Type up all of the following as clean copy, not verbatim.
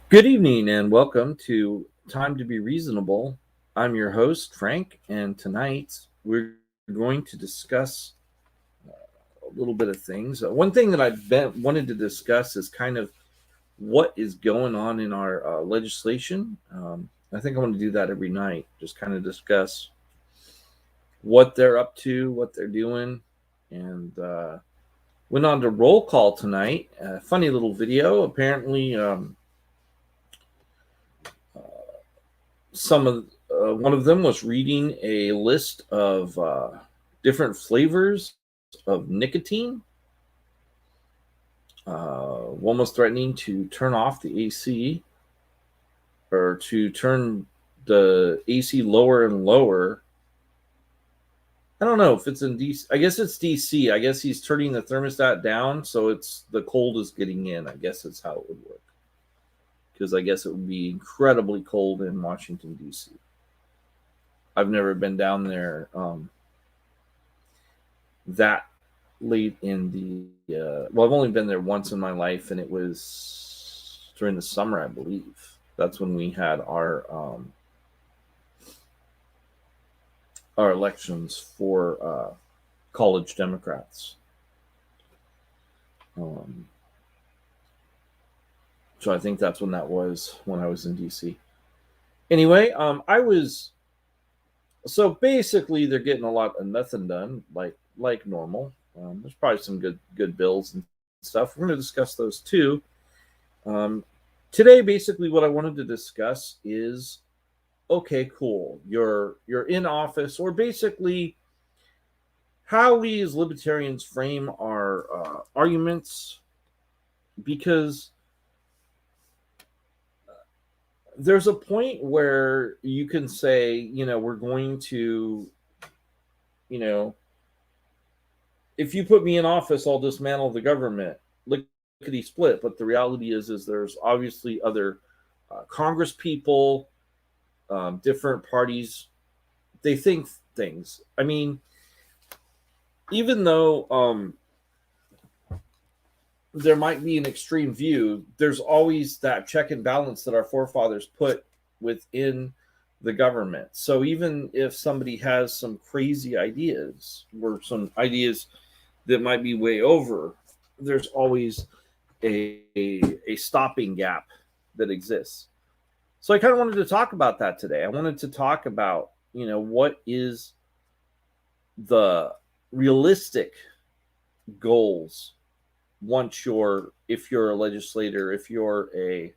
Good evening and welcome to Time to Be Reasonable. I'm your host, Frank, and tonight we're going to discuss a little bit of things. One thing that wanted to discuss is kind of what is going on in our legislation. I think I want to do that every night, just kind of discuss what they're up to, what they're doing, and went on to roll call tonight. Funny little video. Apparently, some of one of them was reading a list of different flavors of nicotine. One was threatening to turn off the AC or to turn the AC lower and lower. I don't know if it's in DC. I guess it's DC. I guess he's turning the thermostat down so it's the cold is getting in. I guess that's how it would work. Because I guess it would be incredibly cold in Washington D.C. I've never been down there that late in I've only been there once in my life, and it was during the summer, I believe. That's when we had our elections for college Democrats. Um, so I think that's when that was, when I was in DC. Anyway, I was so basically they're getting a lot of nothing done, like normal. There's probably some good bills and stuff. We're going to discuss those too. Um, Today, basically, what I wanted to discuss is okay, cool. You're in office, or basically how we as libertarians frame our arguments, because there's a point where you can say, we're going to, you know, if you put me in office, I'll dismantle the government. Lickety split. But the reality is there's obviously other Congress people, different parties. They think things. I mean, even though there might be an extreme view, there's always that check and balance that our forefathers put within the government. So even if somebody has some crazy ideas or some ideas that might be way over, there's always a stopping gap that exists. So I kind of wanted to talk about that today. I wanted to talk about, what is the realistic goals once if you're a legislator, if you're we're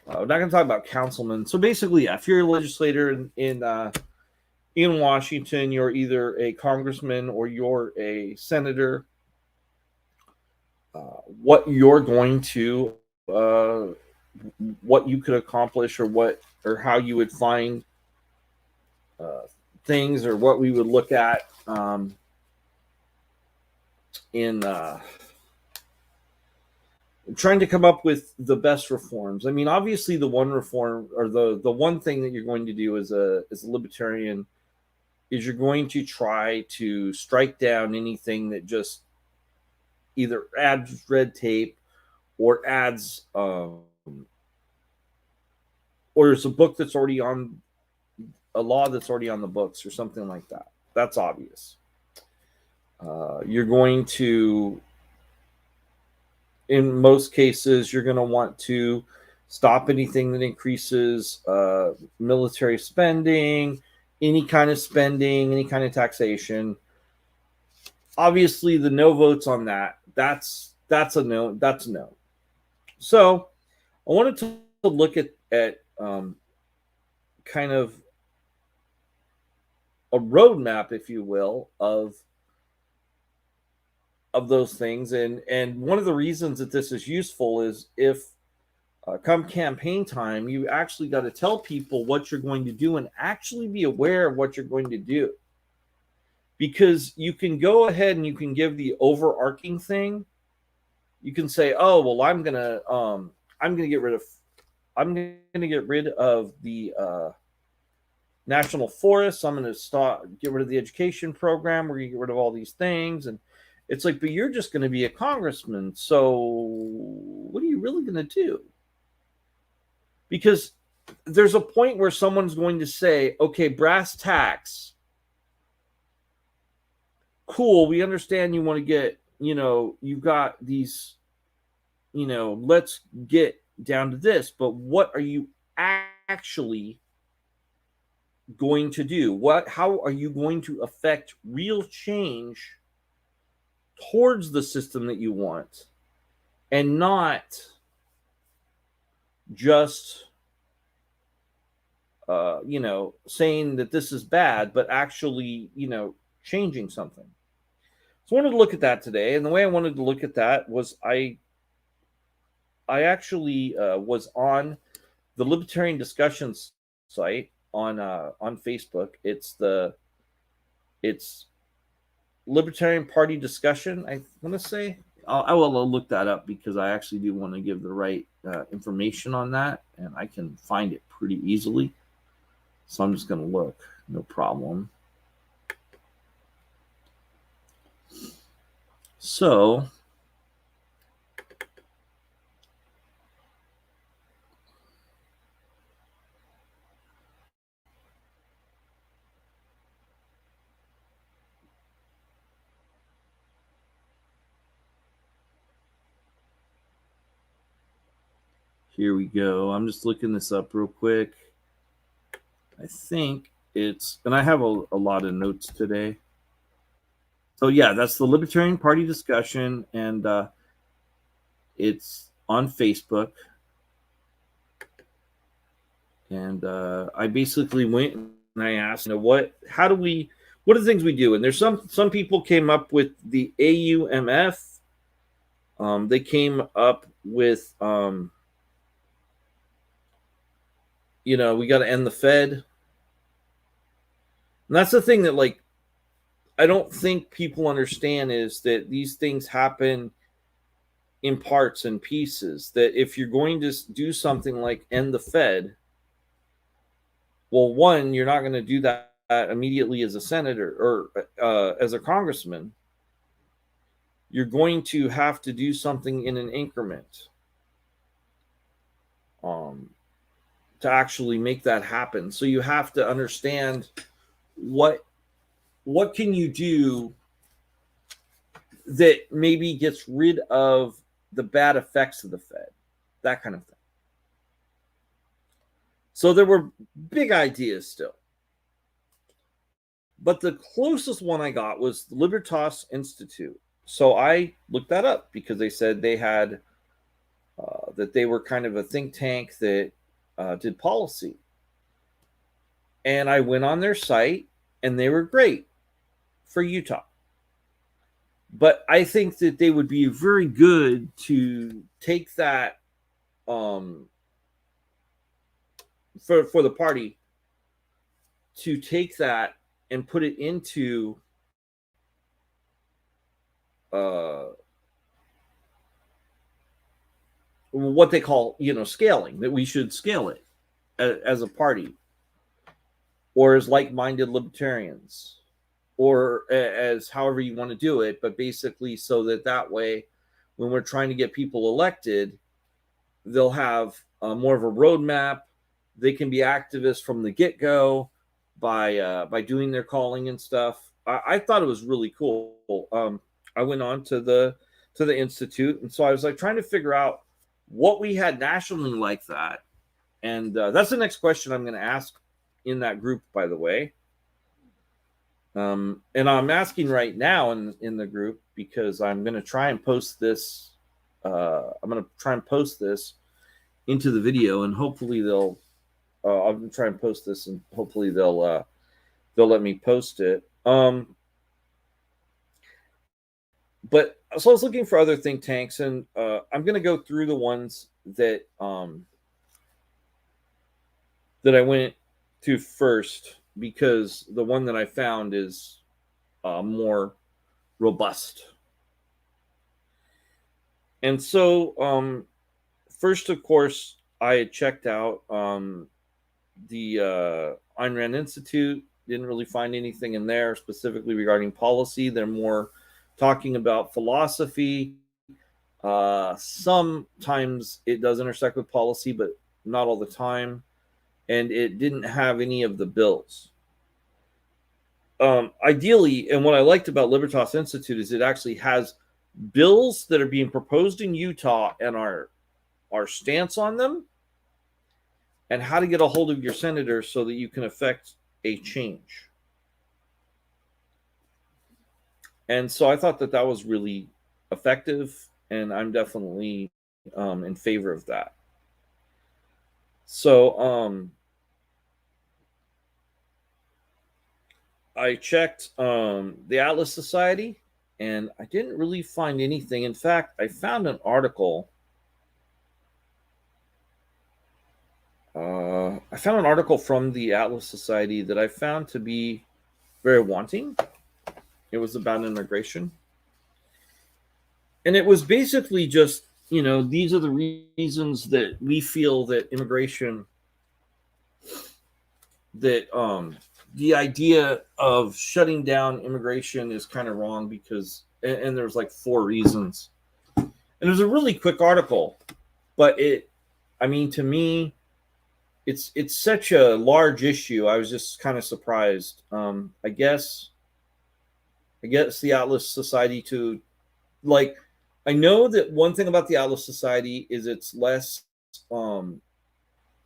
not going to talk about councilman. So basically, yeah, if you're a legislator in Washington, you're either a congressman or you're a senator. What you're going to, what you could accomplish, or how you would find uh, things, or what we would look at in trying to come up with the best reforms. I mean, obviously, the one reform, or the one thing that you're going to do as a libertarian, is you're going to try to strike down anything that just either adds red tape or adds or there's a book that's already on a law that's already on the books or something like that. That's obvious. You're going to, in most cases, you're going to want to stop anything that increases military spending, any kind of spending, any kind of taxation. Obviously, the no votes on that's a no. That's a no. So I wanted to look at kind of a roadmap, if you will, of those things. And one of the reasons that this is useful is if come campaign time, you actually got to tell people what you're going to do and actually be aware of what you're going to do. Because you can go ahead and you can give the overarching thing. You can say, "Oh, well, I'm gonna get rid of the national forests. I'm going to get rid of the education program. We're going to get rid of all these things." And it's like, but you're just going to be a congressman. So what are you really going to do? Because there's a point where someone's going to say, okay, brass tacks, cool, we understand you want to get, you've got these, let's get down to this, but what are you actually going to do? How are you going to affect real change towards the system that you want, and not just saying that this is bad, but actually, changing something. So I wanted to look at that today, and the way I wanted to look at that was I actually was on the Libertarian Discussions site on Facebook. It's Libertarian Party Discussion, I want to say. I will look that up because I actually do want to give the right information on that, and I can find it pretty easily. So I'm just going to look, no problem. So here we go. I'm just looking this up real quick. I think it's, and I have a lot of notes today. So yeah, that's the Libertarian Party Discussion, and it's on Facebook. And I basically went and I asked, what are the things we do? And there's some people came up with the AUMF. They came up with, we got to end the Fed. And that's the thing that, like, I don't think people understand, is that these things happen in parts and pieces. That if you're going to do something like end the Fed, well, one, you're not going to do that immediately as a senator or as a congressman. You're going to have to do something in an increment to actually make that happen. So you have to understand what can you do that maybe gets rid of the bad effects of the Fed, that kind of thing. So there were big ideas still. But the closest one I got was the Libertas Institute. So I looked that up because they said they had, that they were kind of a think tank that did policy. And I went on their site, and they were great for Utah. But I think that they would be very good to take that for the party, to take that and put it into what they call, scaling, that we should scale it as a party, or as like-minded libertarians, or as however you want to do it, but basically so that way, when we're trying to get people elected, they'll have more of a roadmap. They can be activists from the get-go by doing their calling and stuff. I thought it was really cool. I went on to the Institute, and so I was like trying to figure out what we had nationally like that. And that's the next question I'm going to ask in that group, by the way. And I'm asking right now in the group because I'm going to try and post this. I'm going to try and post this into the video, and hopefully they'll. I'm going to try and post this, and hopefully they'll let me post it. But so I was looking for other think tanks, and I'm going to go through the ones that that I went to first, because the one that I found is more robust. And so first, of course, I had checked out the Ayn Rand Institute. Didn't really find anything in there specifically regarding policy. They're more talking about philosophy. Sometimes it does intersect with policy, but not all the time, and it didn't have any of the bills. Ideally, and what I liked about Libertas Institute is it actually has bills that are being proposed in Utah and our stance on them, and how to get a hold of your senator so that you can affect a change. And so I thought that that was really effective, and I'm definitely in favor of that. So I checked the Atlas Society, and I didn't really find anything. In fact, I found an article. I found an article from the Atlas Society that I found to be very wanting. It was about immigration. And it was basically just, these are the reasons that we feel that immigration, that the idea of shutting down immigration is kind of wrong because, and there's like 4 reasons. And it was a really quick article, but to me, it's such a large issue. I was just kind of surprised. I guess the Atlas Society to, like, I know that one thing about the Atlas Society is it's less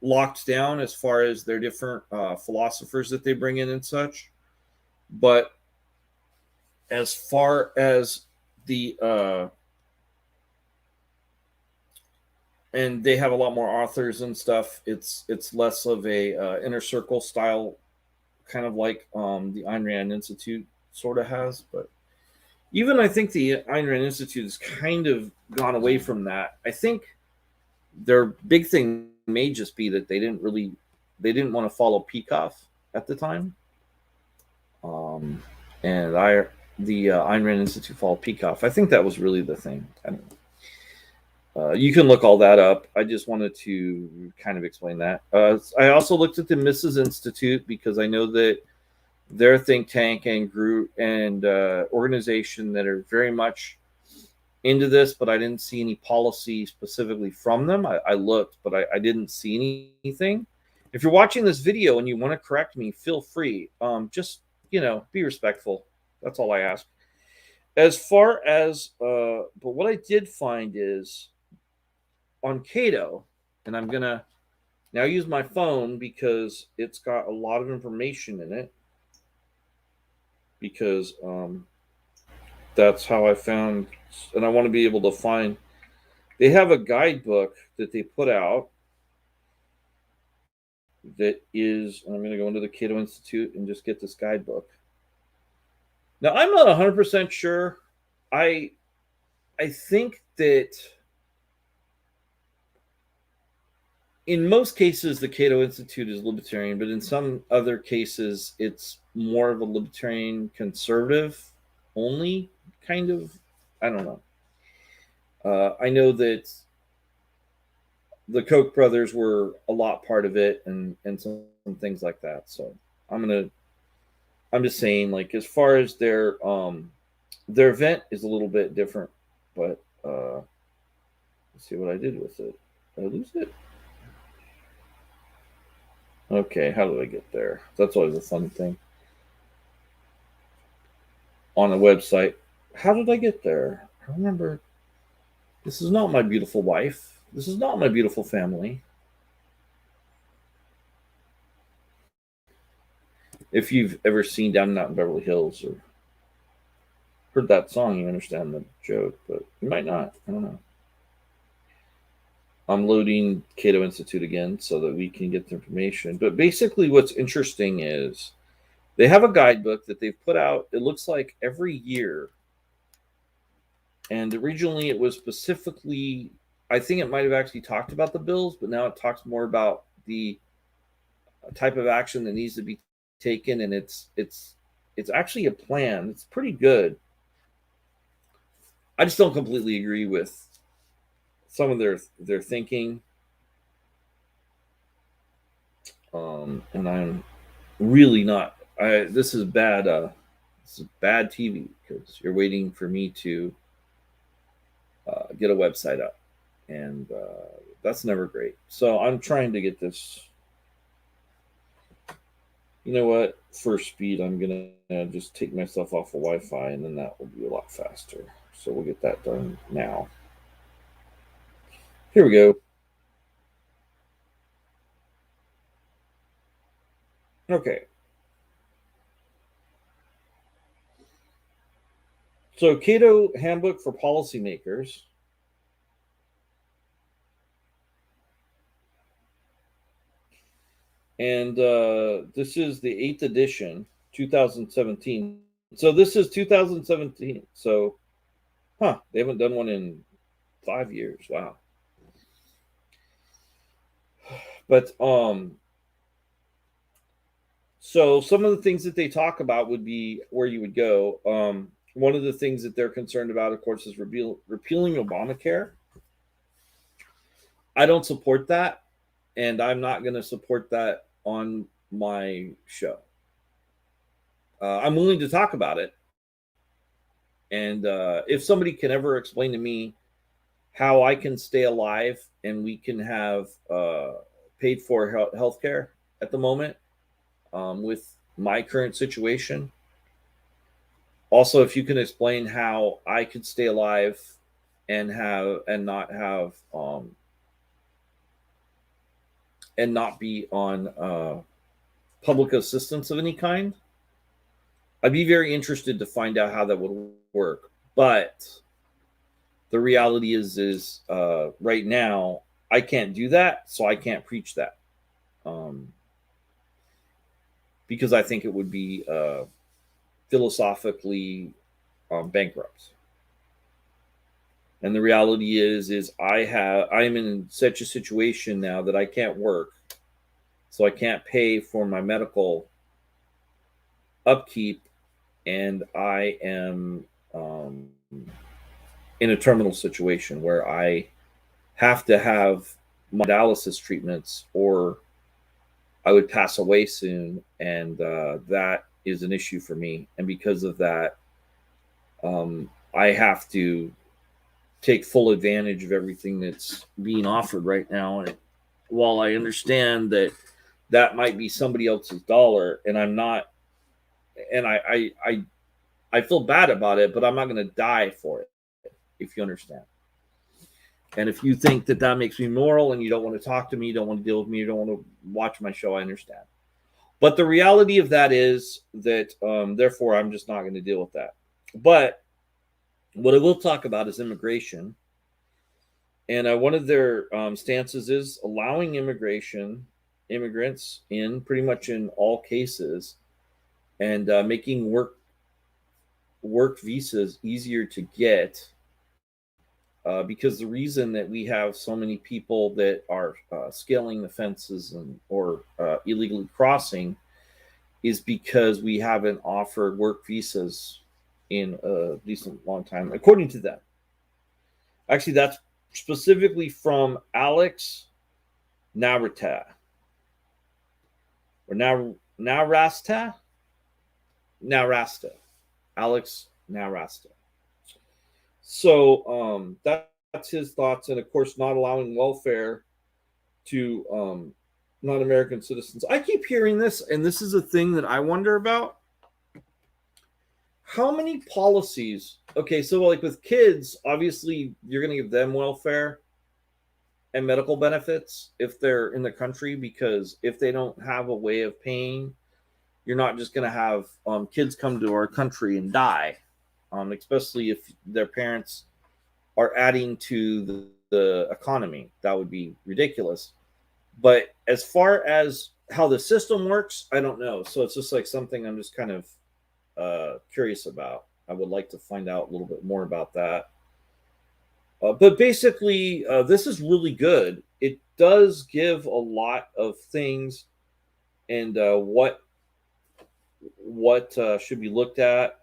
locked down as far as their different philosophers that they bring in and such. But as far as the and they have a lot more authors and stuff, it's less of a inner circle style, kind of like the Ayn Rand Institute sort of has. But even I think the Ayn Rand Institute has kind of gone away from that. I think their big thing may just be that they didn't want to follow Peikoff at the time. And the Ayn Rand Institute followed Peikoff. I think that was really the thing. I don't know. You can look all that up. I just wanted to kind of explain that. I also looked at the Mises Institute because I know that they're a think tank and group and organization that are very much into this, but I didn't see any policy specifically from them. I looked, but I didn't see anything. If you're watching this video and you want to correct me, feel free. Just, be respectful. That's all I ask. As far as, but what I did find is on Cato, and I'm going to now use my phone because it's got a lot of information in it, because that's how I found, and I want to be able to find. They have a guidebook that they put out that is, I'm going to go into the Cato Institute and just get this guidebook. Now, I'm not 100% sure. I think that in most cases, the Cato Institute is libertarian, but in some other cases, it's more of a libertarian conservative only kind of. I don't know. I know that the Koch brothers were a lot part of it, and some things like that. So I'm just saying, like, as far as their event is a little bit different, but let's see what I did with it. Did I lose it? Okay, how did I get there? That's always a fun thing. On a website. How did I get there? I remember. This is not my beautiful wife. This is not my beautiful family. If you've ever seen Down and Out in Beverly Hills or heard that song, you understand the joke, but you might not. I don't know. I'm loading Cato Institute again so that we can get the information. But basically, what's interesting is they have a guidebook that they've put out. It looks like every year. And originally, it was specifically, I think it might have actually talked about the bills, but now it talks more about the type of action that needs to be taken. And it's actually a plan. It's pretty good. I just don't completely agree with some of their thinking, and I'm really not. This is bad. This is bad TV because you're waiting for me to get a website up. and that's never great. So I'm trying to get this. You know what? For speed, I'm gonna just take myself off of Wi-Fi, and then that will be a lot faster. So we'll get that done now. Here we go. Okay. So Cato Handbook for Policymakers. And this is the 8th edition, 2017. So this is 2017. So, they haven't done one in 5 years. Wow. But so some of the things that they talk about would be where you would go. One of the things that they're concerned about, of course, is repealing Obamacare. I don't support that, and I'm not going to support that on my show. I'm willing to talk about it, and if somebody can ever explain to me how I can stay alive and we can have paid for health care at the moment with my current situation. Also, if you can explain how I could stay alive and not be on public assistance of any kind, I'd be very interested to find out how that would work. But the reality is right now I can't do that, so I can't preach that because I think it would be philosophically bankrupt. And the reality is I'm in such a situation now that I can't work, so I can't pay for my medical upkeep, and I am in a terminal situation where I have to have my dialysis treatments or I would pass away soon, and that is an issue for me. And because of that, I have to take full advantage of everything that's being offered right now. And while I understand that that might be somebody else's dollar, and I'm not, and I feel bad about it, but I'm not going to die for it, if you understand. And if you think that that makes me moral and you don't want to talk to me, you don't want to deal with me, you don't want to watch my show, I understand. But the reality of that is that, therefore, I'm just not going to deal with that. But what I will talk about is immigration. And one of their stances is allowing immigrants in pretty much in all cases, and making work visas easier to get. Because the reason that we have so many people that are scaling the fences or illegally crossing is because we haven't offered work visas in a decent long time, according to them. Actually, that's specifically from Alex Navrata or Narasta, Alex Narasta. So that's his thoughts, and of course, not allowing welfare to non-American citizens. I keep hearing this, and this is a thing that I wonder about. How many policies? Okay, so like with kids, obviously you're going to give them welfare and medical benefits if they're in the country, because if they don't have a way of paying, you're not just going to have kids come to our country and die, especially if their parents are adding to the economy. That would be ridiculous. But as far as how the system works, I don't know. So it's just like something I'm just kind of curious about. I would like to find out a little bit more about that. But basically, this is really good. It does give a lot of things and what should be looked at.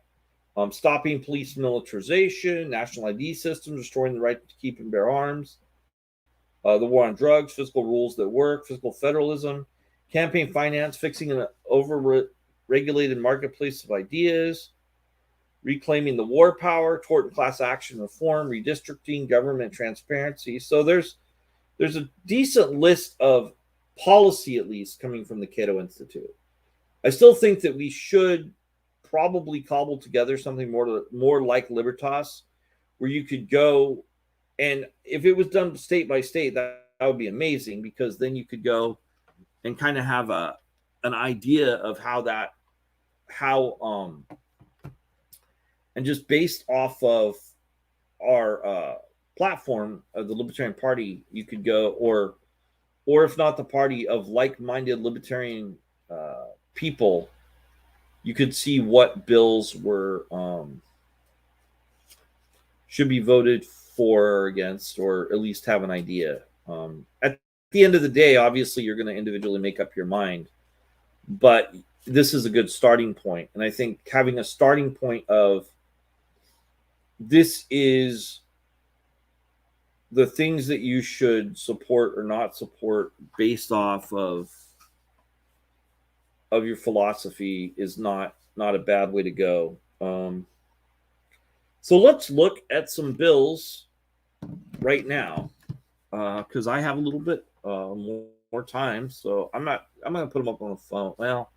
Stopping police militarization, national ID systems, restoring the right to keep and bear arms, the war on drugs, fiscal rules that work, fiscal federalism, campaign finance, fixing an over-regulated marketplace of ideas, reclaiming the war power, tort and class action reform, redistricting, government transparency. So there's a decent list of policy, at least, coming from the Cato Institute. I still think that we should probably cobble together something more like Libertas, where you could go, and if it was done state by state, that would be amazing, because then you could go and kind of have an idea of how and just based off of our platform of the Libertarian Party, you could go, or if not the party, of like-minded libertarian people, you could see what bills were should be voted for or against, or at least have an idea. At the end of the day, obviously, you're going to individually make up your mind, but this is a good starting point. And I think having a starting point of this is the things that you should support or not support based off of your philosophy is not a bad way to go. So let's look at some bills right now, because I have a little bit more time. So I'm going to put them up on the phone. Well,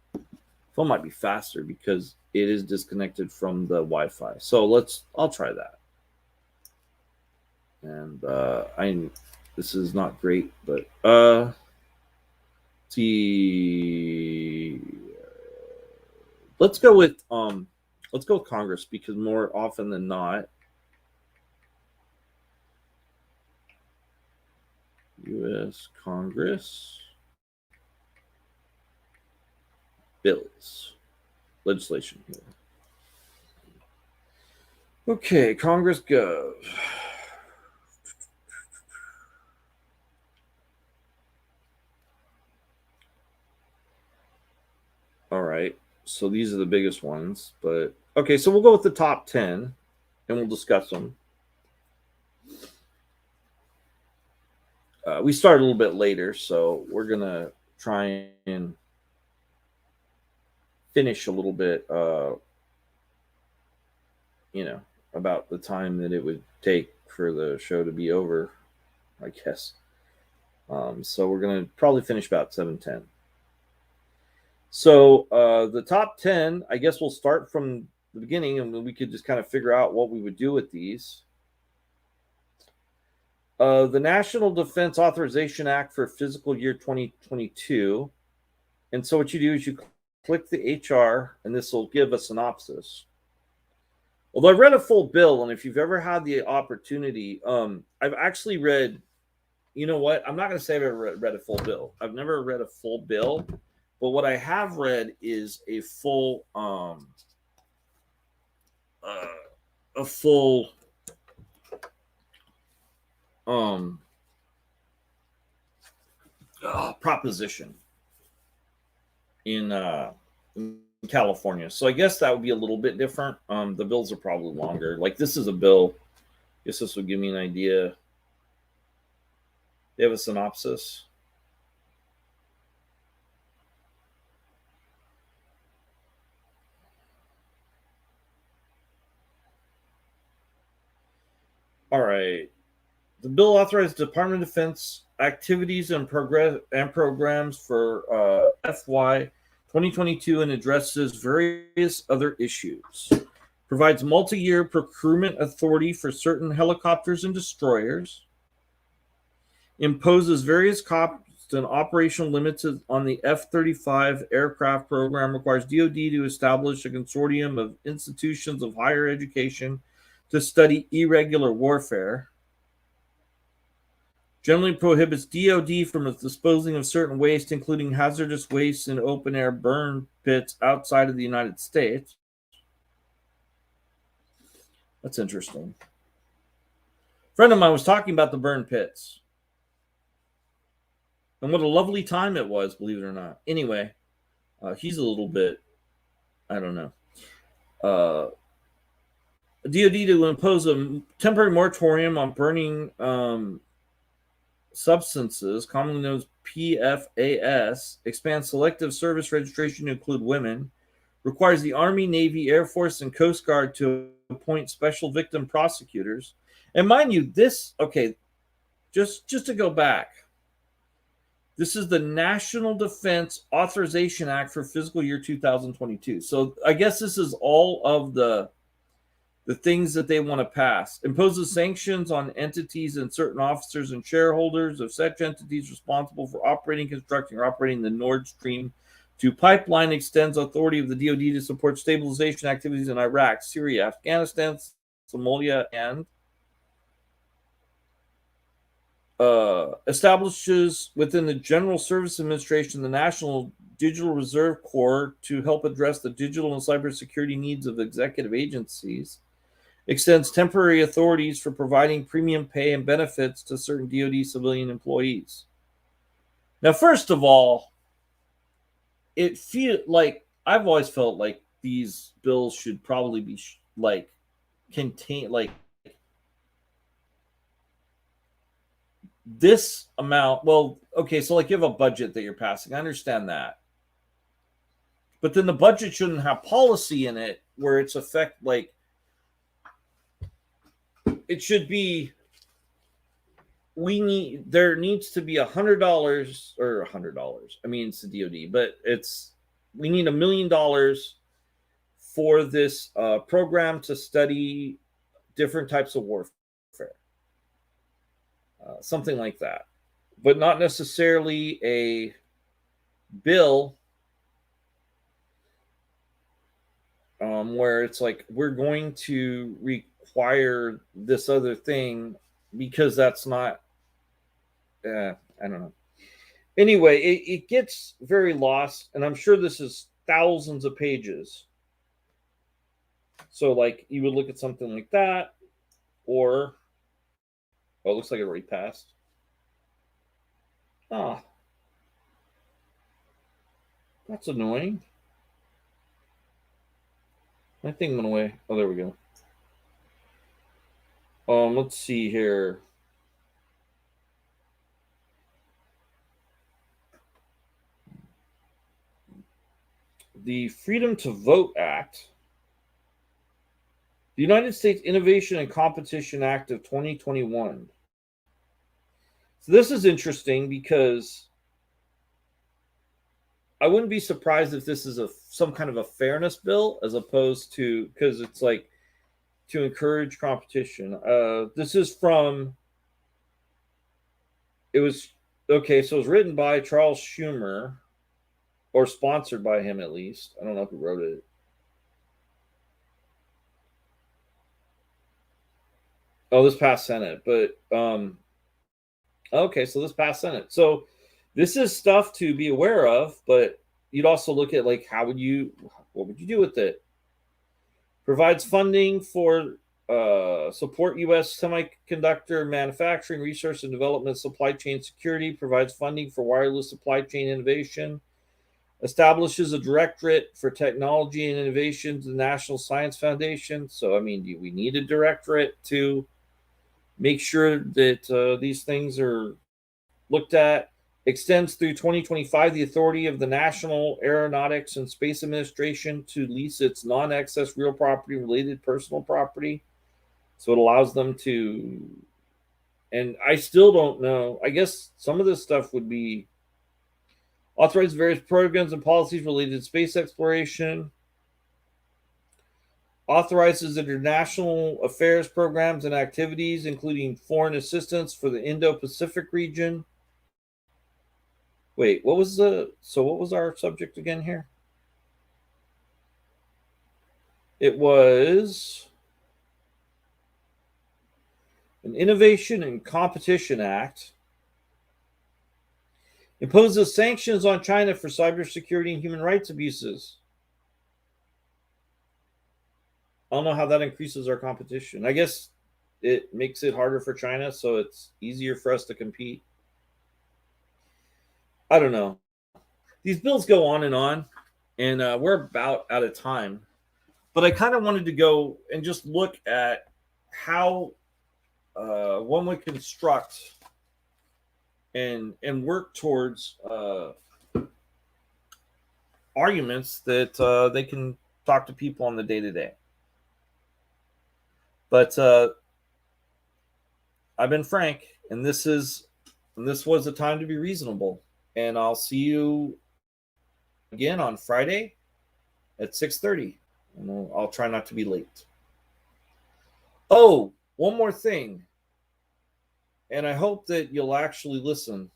phone might be faster because it is disconnected from the Wi-Fi. So I'll try that. And this is not great, but see, let's go with Congress, because more often than not, U.S. Congress bills, legislation here. Okay, Congress Gov. All right, so these are the biggest ones, but okay, so we'll go with the top 10 and we'll discuss them. We started a little bit later, so we're going to try and finish a little bit, about the time that it would take for the show to be over, I guess. So we're going to probably finish about 7:10. So the top 10, I guess we'll start from the beginning, and we could just kind of figure out what we would do with these. The National Defense Authorization Act for fiscal year 2022. And so what you do is you click the HR, and this will give a synopsis. Although I read a full bill, and if you've ever had the opportunity, I've actually read, you know what? I'm not going to say I've ever read a full bill. I've never read a full bill, but what I have read is a full proposition in California. So I guess that would be a little bit different. The bills are probably longer. Like, this is a bill. I guess this would give me an idea. They have a synopsis. All right. The bill authorized Department of Defense activities and programs for FY 2022 and addresses various other issues. Provides multi-year procurement authority for certain helicopters and destroyers. Imposes various cost and operational limits on the F-35 aircraft program. Requires DoD to establish a consortium of institutions of higher education to study irregular warfare. Generally prohibits DoD from disposing of certain waste, including hazardous waste in open-air burn pits outside of the United States. That's interesting. A friend of mine was talking about the burn pits. And what a lovely time it was, believe it or not. Anyway, he's a little bit, I don't know. DoD to impose a temporary moratorium on burning substances, commonly known as PFAS, expand selective service registration to include women, requires the Army, Navy, Air Force, and Coast Guard to appoint special victim prosecutors. And mind you, this, okay, just to go back, this is the National Defense Authorization Act for fiscal year 2022. So I guess this is all of the things that they want to pass. Imposes sanctions on entities and certain officers and shareholders of such entities responsible for operating, constructing, or operating the Nord Stream 2 pipeline. Extends authority of the DoD to support stabilization activities in Iraq, Syria, Afghanistan, Somalia, and establishes within the General Service Administration the National Digital Reserve Corps to help address the digital and cybersecurity needs of executive agencies. Extends temporary authorities for providing premium pay and benefits to certain DoD civilian employees. Now, first of all, it feel like I've always felt like these bills should probably be contain this amount. Well, okay, so you have a budget that you're passing. I understand that. But then the budget shouldn't have policy in it where it's it should be, there needs to be $100 or $100. I mean, it's the DoD, but we need $1 million for this program to study different types of warfare. Something like that, but not necessarily a bill where it's we're going to require this other thing because that's not, I don't know. Anyway, it gets very lost, and I'm sure this is thousands of pages. So you would look at something like that, or it looks like it already passed. That's annoying. My thing went away. Oh, there we go. Let's see here. The Freedom to Vote Act, the United States Innovation and Competition Act of 2021. So this is interesting because I wouldn't be surprised if this is some kind of a fairness bill as opposed to, because it's to encourage competition. This is from, so it was written by Charles Schumer, or sponsored by him at least. I don't know who wrote it. Oh, this passed Senate, but okay, so this passed Senate. So this is stuff to be aware of, but you'd also look at what would you do with it? Provides funding for support U.S. semiconductor manufacturing, research and development, supply chain security. Provides funding for wireless supply chain innovation. Establishes a directorate for technology and innovation to the National Science Foundation. So, do we need a directorate to make sure that these things are looked at? Extends through 2025 the authority of the National Aeronautics and Space Administration to lease its non-excess real property related personal property. So it allows them to, and I still don't know, I guess some of this stuff would be authorize various programs and policies related to space exploration. Authorizes international affairs programs and activities, including foreign assistance for the Indo-Pacific region. Wait, what was our subject again here? It was an Innovation and Competition Act. Imposes sanctions on China for cybersecurity and human rights abuses. I don't know how that increases our competition. I guess it makes it harder for China, so it's easier for us to compete. I don't know. These bills go on, and we're about out of time. But I kind of wanted to go and just look at how one would construct and work towards arguments that they can talk to people on the day to day. But I've been Frank, and this was a time to be reasonable. And I'll see you again on Friday at 6:30, and I'll try not to be late. Oh, one more thing, and I hope that you'll actually listen.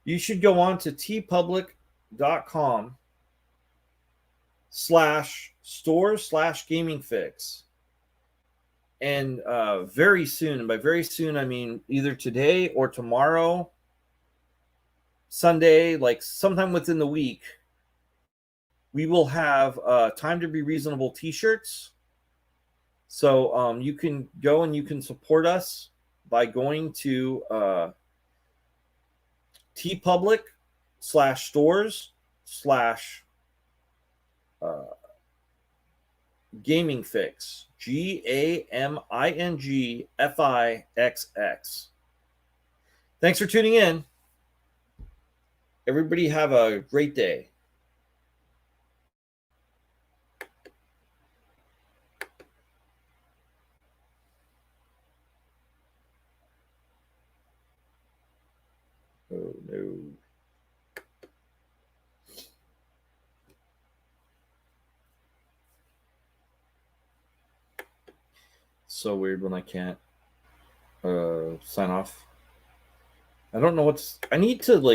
You should go on to tpublic.com/store/gaming-fix. And very soon, and by very soon, I mean either today or tomorrow, Sunday, like sometime within the week, we will have Time to Be Reasonable t-shirts. So you can go and you can support us by going to tpublic/stores/gaming-fix. GAMINGFIXX. Thanks for tuning in. Everybody have a great day. Oh, no. So weird when I can't sign off. I don't know I need to like